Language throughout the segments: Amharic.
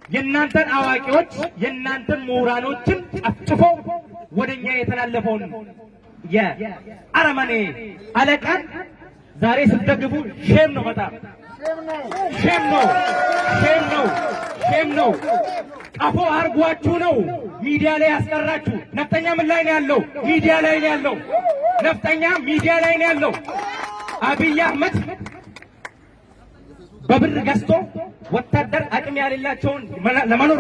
የናንተን አዋቂዎች የናንተን ምሁራኖችን ጨፍጭፎ ወደኛ የተላለፈውን የአረመኔ አለቃን ዛሬ ስትደግፉ ሼም ነው። በጣም ሼም ነው። ቀፎ አርጓችሁ ነው ሚዲያ ላይ ያስቀራችሁ። ነፍጠኛ ምን ላይ ነው ያለው? ሚዲያ ላይ ነው ያለው። ነፍጠኛ ሚዲያ ላይ ነው ያለው። አብይ አህመድ በብር ገዝቶ ወታደር አቅም ያሌላቸውን ለመኖር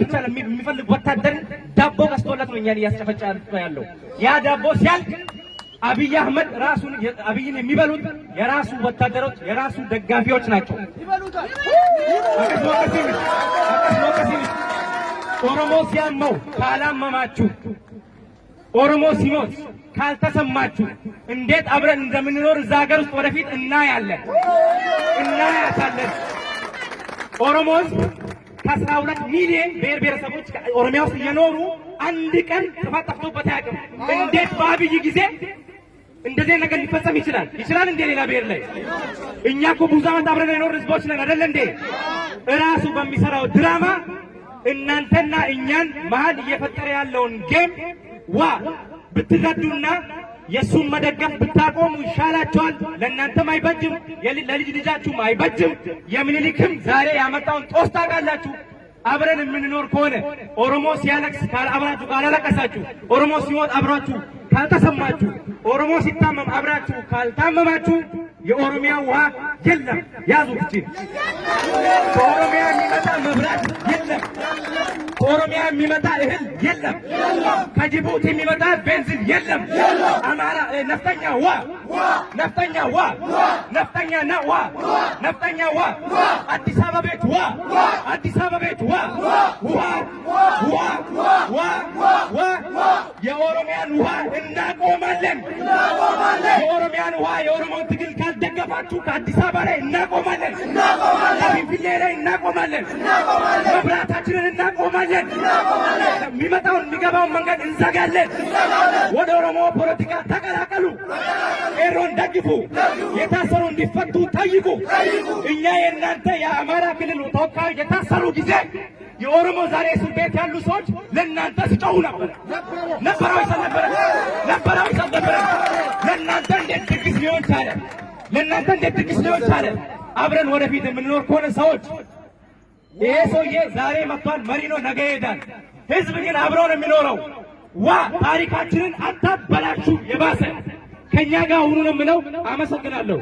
ብቻ ለሚፈልግ ወታደር ዳቦ ገዝቶለት ነው እኛን እያስጨፈጨፈ ያለው። ያ ዳቦ ሲያልቅ አብይ አህመድ ራሱን አብይን የሚበሉት የራሱ ወታደሮች የራሱ ደጋፊዎች ናቸው። ኦሮሞ ሲያመው ካላመማችሁ፣ ኦሮሞ ሲሞት ካልተሰማችሁ እንዴት አብረን እንደምንኖር እዛ ሀገር ውስጥ ወደፊት እናያታለን። ኦሮሞስ ከ12 ሚሊዮን ብሔር ብሔረሰቦች ኦሮሚያ ውስጥ እየኖሩ አንድ ቀን ጥፋት ጠፍቶበት አያውቅም። እንዴት በአብይ ጊዜ እንደዚህ ነገር ሊፈጸም ይችላል? እንደ ሌላ ብሔር ላይ እኛ እኮ ብዙ ዓመት አብረን የኖር ህዝቦች ነን አይደል እንዴ? እራሱ በሚሰራው ድራማ እናንተና እኛን መሀል እየፈጠረ ያለውን ጌም ብትረዱና የሱን መደገፍ ብታቆሙ ይሻላችኋል። ለእናንተም አይበጅም፣ ለልጅ ልጃችሁም አይበጅም። የምኒልክም ዛሬ ያመጣውን ጦስ ታውቃላችሁ። አብረን የምንኖር ከሆነ ኦሮሞ ሲያለቅስ አብራችሁ ካላለቀሳችሁ፣ ኦሮሞ ሲሞት አብራችሁ ካልተሰማችሁ፣ ኦሮሞ ሲታመም አብራችሁ ካልታመማችሁ የኦሮሚያ ውሃ የለም። ያዙት እቺ ከኦሮሚያ የሚመጣ መብራት የለም። ከኦሮሚያ የሚመጣ እህል የለም። ከጅቡቲ የሚመጣ ቤንዚን የለም። አማራ ነፍጠኛ አዲስ አበባ ቤት የኦሮሚያን ውሃ እናቆማለን። የኦሮሚያን ውሃ የኦሮሞን ትግል ካልደገፋችሁ ከአዲስ አበባ ላይ እናቆማለን። ከፊንፊኔ ላይ እናቆማለን። መብራታችንን እናቆማለን። የሚመጣውን የሚገባውን መንገድ እንዘጋለን። ወደ ኦሮሞ ፖለቲካ ተቀላቀሉ። ቄሮን ደግፉ። የታሰሩ እንዲፈቱ ጠይቁ። እኛ የእናንተ የአማራ ክልል ተወካዮች የታሰሩ ጊዜ የኦሮሞ ዛሬ እስር ቤት ያሉ ሰዎች ለእናንተ ሲጮሁ ነበር። ለእናንተ እንዴት ድግስ ሊሆን ቻለ? አብረን ወደፊት የምንኖር ከሆነ ሰዎች ይሄ ሰውዬ ዛሬ መጥቷል፣ መሪ ነው፣ ነገ ይሄዳል። ህዝብ ግን አብሮ ነው የሚኖረው። ታሪካችንን አታበላሹ። የባሰ ከኛ ጋር ሁኑ ነው የምለው። አመሰግናለሁ።